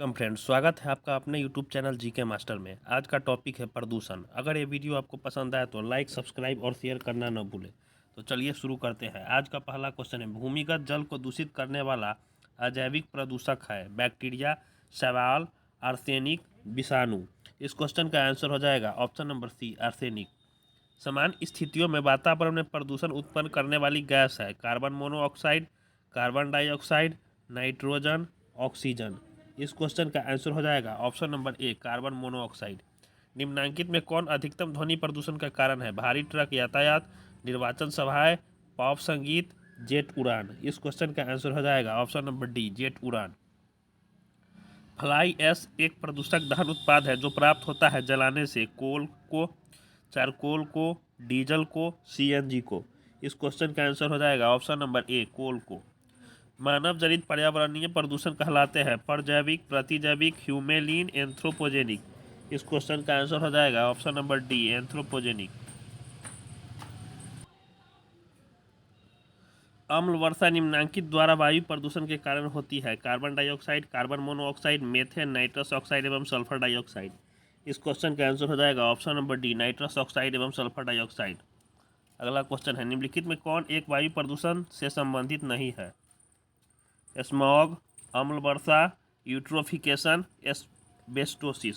कम friends, स्वागत है आपका अपने यूट्यूब चैनल जीके मास्टर में। आज का टॉपिक है प्रदूषण। अगर ये वीडियो आपको पसंद आए तो लाइक, सब्सक्राइब और शेयर करना न भूलें। तो चलिए शुरू करते हैं। आज का पहला क्वेश्चन है, भूमिगत जल को दूषित करने वाला अजैविक प्रदूषक है बैक्टीरिया, शैवाल, आर्सेनिक, विषाणु। इस क्वेश्चन का आंसर हो जाएगा ऑप्शन नंबर सी, आर्सेनिक। सामान्य स्थितियों में वातावरण में प्रदूषण उत्पन्न करने वाली गैस है carbon monoxide, carbon dioxide, nitrogen, oxygen. इस क्वेश्चन का आंसर हो जाएगा option number A, carbon monoxide. निम्नलिखित में कौन अधिकतम ध्वनि प्रदूषण का कारण है? भारी ट्रक यातायात, निर्वाचन सभाएं, पॉप संगीत, जेट उड़ान। इस क्वेश्चन का आंसर हो जाएगा ऑप्शन नंबर डी, जेट उड़ान। फ्लाई ऐश एक प्रदूषक दहन उत्पाद है जो प्राप्त होता है जलाने से कोल को, चारकोल को, डीजल को, सीएनजी को। इस क्वेश्चन का आंसर हो जाएगा ऑप्शन नंबर ए, कोल को। मानव जनित पर्यावरणीय प्रदूषण कहलाते हैं परजैविक, प्रतिजैविक, ह्यूमेलिन, एंथ्रोपोजेनिक। इस क्वेश्चन का आंसर हो जाएगा ऑप्शन नंबर डी, एंथ्रोपोजेनिक। अम्ल वर्षा निम्नलिखित द्वारा वायु प्रदूषण के कारण होती है? Carbon dioxide, carbon monoxide, methane, nitrous oxide एवं सल्फर डाइऑक्साइड। इस क्वेश्चन का आंसर हो जाएगा option number D, nitrous oxide एवं सल्फर डाइऑक्साइड। अगला क्वेश्चन है, निम्नलिखित में कौन एक वायु प्रदूषण से संबंधित नहीं है? स्मॉग, अम्ल वर्षा, यूट्रोफिकेशन, एस्बेस्टोसिस।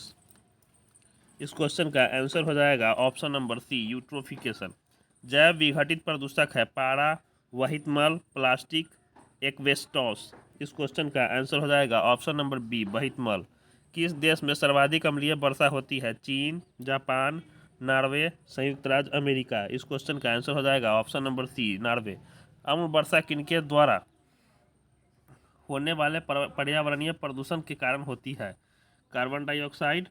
इस क्वेश्चन का आंसर हो जाएगा ऑप्शन नंबर सी, यूट्रोफिकेशन। जैव विघटित प्रदूषक है पारा, वहित मल, प्लास्टिक, एक्वेस्टॉस। इस क्वेश्चन का आंसर हो जाएगा ऑप्शन नंबर बी, वहित मल। किस देश में सर्वाधिक अम्लीय वर्षा होती है? चीन, जापान, नॉर्वे, संयुक्त राज्य अमेरिका। इस क्वेश्चन का आंसर हो जाएगा ऑप्शन नंबर सी, नॉर्वे। अम्ल वर्षा किनके द्वारा होने वाले पर्यावरणीय प्रदूषण के कारण होती है? कार्बन डाइऑक्साइड,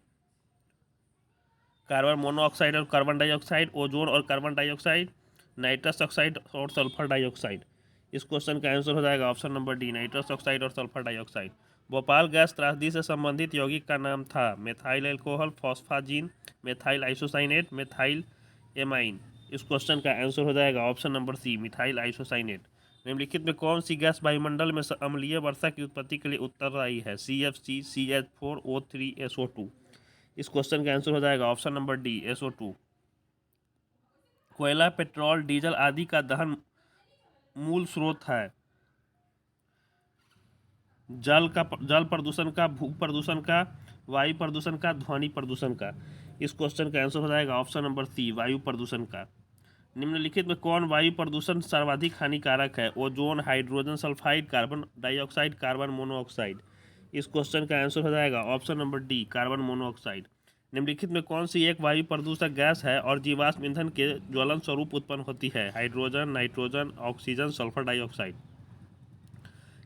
कार्बन मोनोऑक्साइड और कार्बन डाइऑक्साइड, ओजोन और कार्बन डाइऑक्साइड, नाइट्रस ऑक्साइड और सल्फर डाइऑक्साइड। इस क्वेश्चन का आंसर हो जाएगा option number D, nitrous oxide और सल्फर डाइऑक्साइड। भोपाल गैस त्रासदी से संबंधित यौगिक का नाम था? Methyl alcohol, phosgene, methyl isocyanate, methyl amine. इस क्वेश्चन का आंसर हो जाएगा option number C, methyl isocyanate. निम्नलिखित में कौन सी गैस वायुमंडल में अम्लीय वर्षा की उत्पत्ति के लिए उत्तरदायी है? CFC, CH4, O3, SO2। इस क्वेश्चन का आंसर हो जाएगा ऑप्शन नंबर डी, SO2। कोयला, पेट्रोल, डीजल आदि का दहन मूल स्रोत है जल प्रदूषण का, भू प्रदूषण का, वायु प्रदूषण का, ध्वनि प्रदूषण का। इस क्वेश्चन का आंसर हो जाएगा ऑप्शन नंबर सी, वायु प्रदूषण का। निम्नलिखित में कौन वायु प्रदूषण सर्वाधिक हानिकारक है? Ozone, hydrogen sulphide, carbon dioxide, carbon monoxide. इस क्वेश्चन का आंसर हो जाएगा option number D, carbon monoxide. निम्नलिखित में कौन सी एक वायु प्रदूषक गैस है और जीवाश्म ईंधन के ज्वलन स्वरूप उत्पन्न होती है? Hydrogen, nitrogen, oxygen, sulphur dioxide.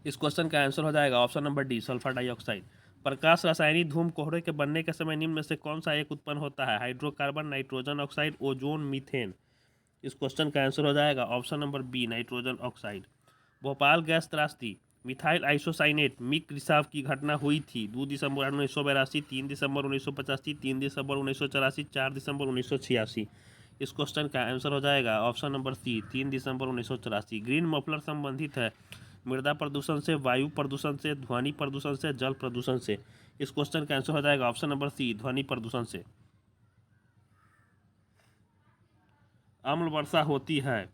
इस क्वेश्चन का आंसर हो जाएगा option number D, sulphur dioxide. प्रकाश रासायनिक धूम कोहरे के बनने के समय निम्न में से कौन सा एक उत्पन्न होता है? Hydrocarbon, nitrogen oxide, ozone, methane. इस क्वेश्चन का आंसर हो जाएगा option number B, nitrogen oxide. Bhopal gas त्रासदी, मिथाइल आइसोसाइनेट मिक रिसाव की घटना हुई थी 2 दिसंबर 1982, 3 दिसंबर 1985, 3 दिसंबर 1984, 4 दिसंबर 1986। इस क्वेश्चन का आंसर हो जाएगा ऑप्शन नंबर सी, 3 दिसंबर 1984। ग्रीन मफलर संबंधित है मृदा प्रदूषण से, वायु प्रदूषण से, ध्वनि प्रदूषण से, जल प्रदूषण से। इस क्वेश्चन का आंसर हो जाएगा ऑप्शन नंबर सी, ध्वनि प्रदूषण से। अम्ल वर्षा होती है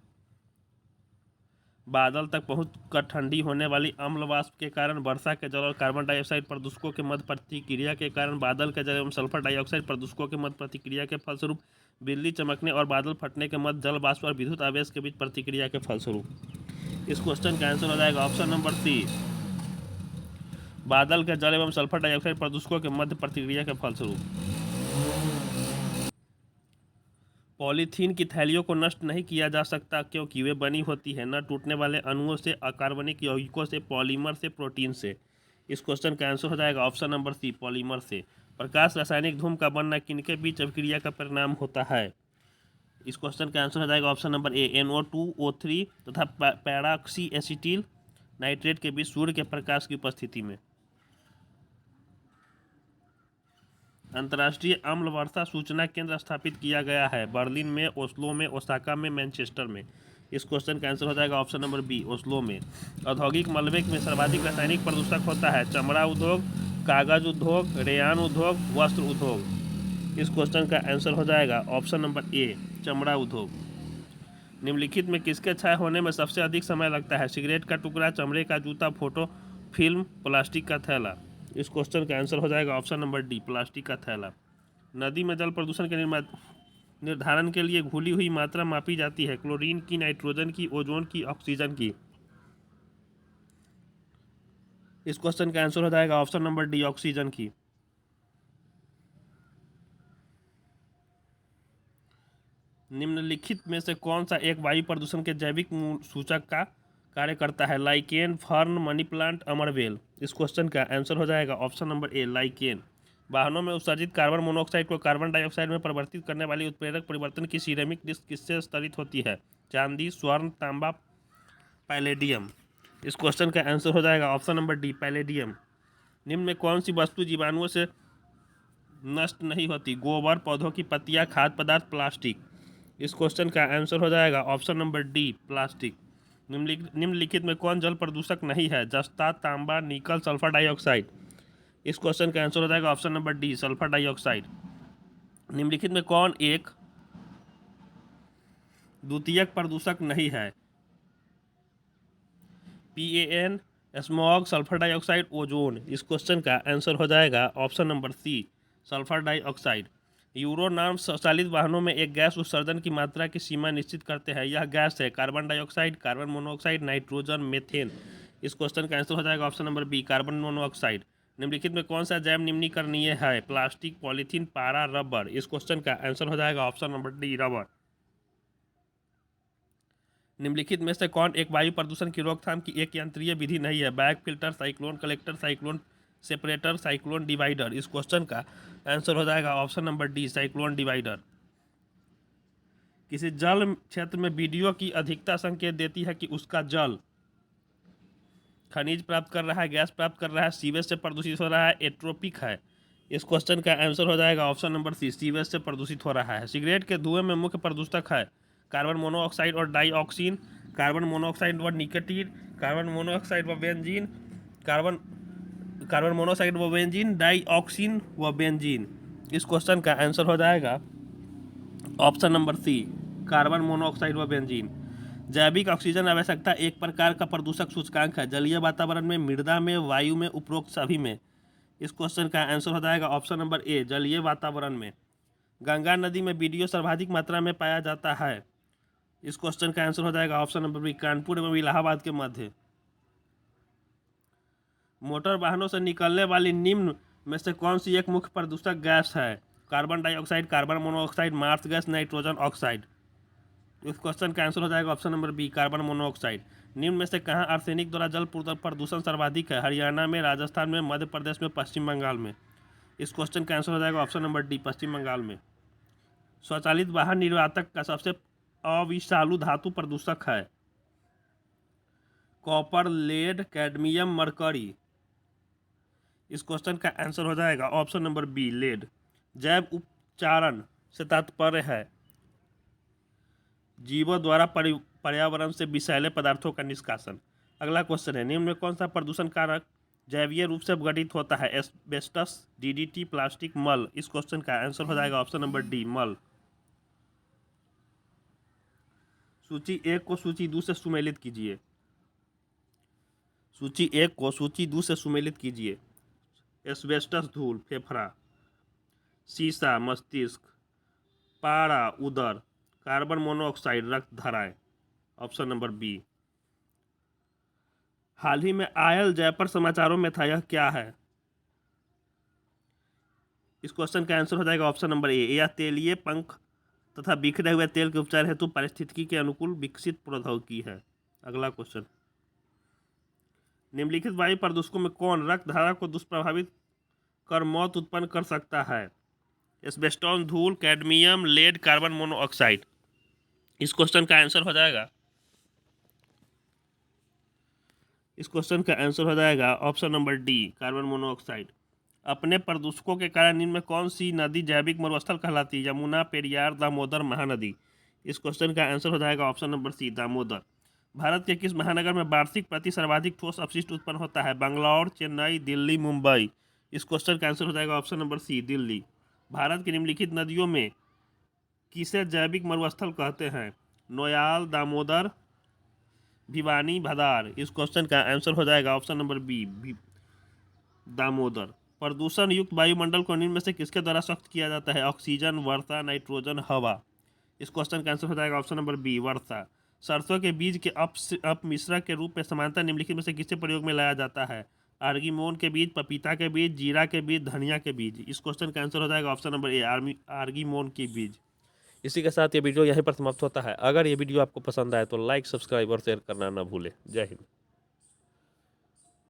बादल तक पहुंचकर ठंडी होने वाली अम्ल वाष्प के कारण वर्षा के जल और कार्बन डाइऑक्साइड प्रदूषकों के मध्य प्रतिक्रिया के कारण बादल के जल एवं सल्फर डाइऑक्साइड प्रदूषकों के मध्य प्रतिक्रिया के फलस्वरूप बिजली चमकने और बादल फटने के मध्य जल वाष्प और विद्युत आवेश के बीच प्रतिक्रिया के फलस्वरूप। इस क्वेश्चन का आंसर हो जाएगा ऑप्शन नंबर सी, बादल के जल एवं सल्फर डाइऑक्साइड प्रदूषकों के मध्य प्रतिक्रिया के फलस्वरूप। पॉलीथीन की थैलियों को नष्ट नहीं किया जा सकता क्योंकि वे बनी होती है न टूटने वाले अणुओं से, अकार्बनिक यौगिकों से, पॉलीमर से, प्रोटीन से। इस क्वेश्चन का आंसर हो जाएगा ऑप्शन नंबर सी, पॉलीमर से। प्रकाश रासायनिक धूम का बनना किनके बीच अभिक्रिया का परिणाम होता है? इस क्वेश्चन का आंसर हो जाएगा ऑप्शन नंबर ए, NO2O3 तथा पैराक्सी एसिटिल नाइट्रेट के बीच सूर्य के प्रकाश की उपस्थिति में। अंतर्राष्ट्रीय अम्ल वर्षा सूचना केंद्र स्थापित किया गया है? बर्लिन में, ओस्लो में, ओसाका में, मैनचेस्टर में। इस क्वेश्चन का आंसर हो जाएगा ऑप्शन नंबर बी, ओस्लो में। औद्योगिक मलबे में सर्वाधिक रासायनिक प्रदूषक होता है? चमड़ा उद्योग, कागज उद्योग, रेयान उद्योग, वस्त्र उद्योग। इस क्वेश्चन का आंसर हो जाएगा ऑप्शन नंबर ए, चमड़ा उद्योग। निम्नलिखित में किसके क्षय होने में सबसे अधिक समय लगता है? सिगरेट का टुकड़ा, चमड़े का जूता, फोटो फिल्म, प्लास्टिक का थैला। इस क्वेश्चन का आंसर हो जाएगा ऑप्शन नंबर डी, प्लास्टिक का थैला। नदी में जल प्रदूषण के निर्धारण के लिए घुली हुई मात्रा मापी जाती है? क्लोरीन की, नाइट्रोजन की, ओजोन की, ऑक्सीजन की। इस क्वेश्चन का आंसर हो जाएगा ऑप्शन नंबर डी, ऑक्सीजन की। निम्नलिखित में से कौन सा एक वायु प्रदूषण के जैविक सूचक का कार्य करता है? लाइकेन, फर्न, मनी प्लांट, अमरवेल। इस क्वेश्चन का आंसर हो जाएगा ऑप्शन नंबर ए, लाइकेन। वाहनों में उत्सर्जित कार्बन मोनोऑक्साइड को कार्बन डाइऑक्साइड में परिवर्तित करने वाली उत्प्रेरक परिवर्तन की सिरेमिक डिस्क किससे स्तरित होती है? चांदी, स्वर्ण, तांबा, पैलेडियम। इस क्वेश्चन का आंसर हो जाएगा ऑप्शन नंबर डी, पैलेडियम। निम्न में कौन सी वस्तु जीवाणुओं से नष्ट नहीं होती? गोबर, पौधों की पत्तियां, खाद्य पदार्थ, प्लास्टिक। इस क्वेश्चन का आंसर हो जाएगा ऑप्शन नंबर डी, प्लास्टिक। निम्नलिखित में कौन जल प्रदूषक नहीं है? जस्ता, तांबा, निकल, सल्फर डाइऑक्साइड। इस क्वेश्चन का आंसर हो जाएगा option number D, sulphur dioxide. निम्नलिखित में कौन एक द्वितीयक प्रदूषक नहीं है? PAN, smog, sulphur dioxide, ozone. इस क्वेश्चन का आंसर हो जाएगा option number C, sulphur dioxide. Euro norm स्वचालित वाहनों में एक गैस उत्सर्जन की मात्रा की सीमा निश्चित करते हैं। यह गैस है carbon dioxide, carbon monoxide, nitrogen, methane. इस क्वेश्चन का आंसर हो जाएगा option number B, carbon monoxide. निम्नलिखित में कौन सा जैव निम्नीकरणीय है? प्लास्टिक, पॉलीथीन, पारा, रबर। इस क्वेश्चन का आंसर हो जाएगा ऑप्शन नंबर डी, रबर। निम्नलिखित में से कौन एक वायु प्रदूषण की रोकथाम की एक यंत्रीय विधि नहीं है? Bag filter, cyclone collector, cyclone separator, cyclone divider. इस क्वेश्चन का आंसर हो जाएगा option number D, cyclone divider. किसी जल क्षेत्र में वीडियो की अधिकता संकेत देती है कि उसका जल खनिज प्राप्त कर रहा है, गैस प्राप्त कर रहा है, सीवेज से प्रदूषित हो रहा है, एट्रोपिक है। इस क्वेश्चन का आंसर हो जाएगा ऑप्शन नंबर सी, सीवेज से प्रदूषित हो रहा है। सिगरेट के धुएं में मुख्य प्रदूषक है कार्बन मोनोऑक्साइड और डाइऑक्सिन, कार्बन मोनोऑक्साइड व निकोटीन, कार्बन मोनोऑक्साइड व बेंजीन, कार्बन मोनोऑक्साइड व बेंजीन, डाइऑक्सिन व बेंजीन। इस क्वेश्चन का आंसर हो जाएगा option number C, carbon monoxide व बेंजीन। जैविक ऑक्सीजन आवश्यकता एक प्रकार का प्रदूषक सूचकांक है, जलीय वातावरण में, मृदा में, वायु में, उपरोक्त सभी में। इस क्वेश्चन का आंसर हो जाएगा ऑप्शन नंबर ए, जलीय वातावरण में। गंगा नदी में वीडियो सर्वाधिक मात्रा में पाया जाता है। इस क्वेश्चन का आंसर हो जाएगा ऑप्शन नंबर बी, कानपुर एवं इलाहाबाद के मध्य। मोटर वाहनों से निकलने वाली निम्न में से कौन सी एक मुख्य प्रदूषक गैस है? Carbon dioxide, carbon monoxide, marsh gas, nitrogen oxide. इस क्वेश्चन का आंसर हो जाएगा option number B, carbon monoxide. निम्न में से कहाँ आर्सेनिक द्वारा जल प्रदूषण सर्वाधिक है? हरियाणा में, राजस्थान में, मध्य प्रदेश में, पश्चिम बंगाल में। इस क्वेश्चन का आंसर हो जाएगा ऑप्शन नंबर डी, पश्चिम बंगाल में। स्वचालित वाहन निर्वातक का सबसे अविषालु धातु प्रदूषक है? Copper, lead, cadmium, mercury. इस क्वेश्चन का आंसर हो जाएगा ऑप्शन नंबर बी, लेड। जैव उपचारण से तात्पर्य है जीवों द्वारा पर्यावरण से विषैले पदार्थों का निष्कासन। अगला क्वेश्चन है, निम्न में कौन सा प्रदूषण कारक जैवीय रूप से गठित होता है? एस्बेस्टस, DDT, प्लास्टिक, मल। इस क्वेश्चन का आंसर हो जाएगा ऑप्शन नंबर डी, मल। सूची 1 को सूची 2 से सुमेलित कीजिए। सूची 1 को सूची 2 से सुमेलित कीजिए। एस्बेस्टस धूल, फेफड़ा। सीसा, मस्तिष्क। पारा, उदर। कार्बन मोनोऑक्साइड, रक्त धाराएं। Option number B. हाल ही में आयल जयपुर समाचारों में था, यह क्या है? इस क्वेश्चन का आंसर हो जाएगा ऑप्शन नंबर ए, यह तेलीय पंख तथा बिखरे हुए तेल के उपचार हेतु पारिस्थितिकी के अनुकूल विकसित प्रौद्योगिकी है। अगला क्वेश्चन, निम्नलिखित वायु प्रदूषकों में कौन रक्त धारा को दुष्प्रभावित कर मौत उत्पन्न कर सकता है? एस्बेस्टॉस धूल, कैडमियम, लेड, कार्बन मोनोऑक्साइड। इस क्वेश्चन का आंसर हो जाएगा option number D, carbon monoxide. अपने प्रदूषकों के कारण इनमें कौन सी नदी जैविक मरुस्थल कहलाती है? यमुना, पेरियार, दामोदर, महानदी। इस क्वेश्चन का आंसर हो जाएगा ऑप्शन नंबर सी, दामोदर। भारत के किस महानगर में वार्षिक प्रति सर्वाधिक ठोस अपशिष्ट उत्पन्न होता है? बंगलौर, चेन्नई, दिल्ली, मुंबई। इस क्वेश्चन का आंसर हो जाएगा ऑप्शन नंबर सी, दिल्ली। भारत की निम्नलिखित नदियों में किसे जैविक मरुस्थल कहते हैं? नोयाल, दामोदर, भिवानी, भदार। इस क्वेश्चन का आंसर हो जाएगा ऑप्शन नंबर बी, दामोदर। प्रदूषण युक्त वायुमंडल को निम्न में से किसके द्वारा सख्त किया जाता है? ऑक्सीजन, वर्षा, नाइट्रोजन, हवा। इस क्वेश्चन का आंसर हो जाएगा ऑप्शन नंबर बी, वर्षा। सरसों के बीज के अपमिश्रक के रूप में समानता निम्नलिखित में से किसके प्रयोग में लाया जाता है? आर्गीमोन के बीज, पपीता के बीज, जीरा के बीज, धनिया के बीज। इस क्वेश्चन का आंसर हो जाएगा ऑप्शन नंबर ए, आर्गीमोन के बीज। इसी के साथ ये वीडियो यहीं पर समाप्त होता है। अगर ये वीडियो आपको पसंद आए तो लाइक, सब्सक्राइब और शेयर करना ना भूलें। जय हिंद।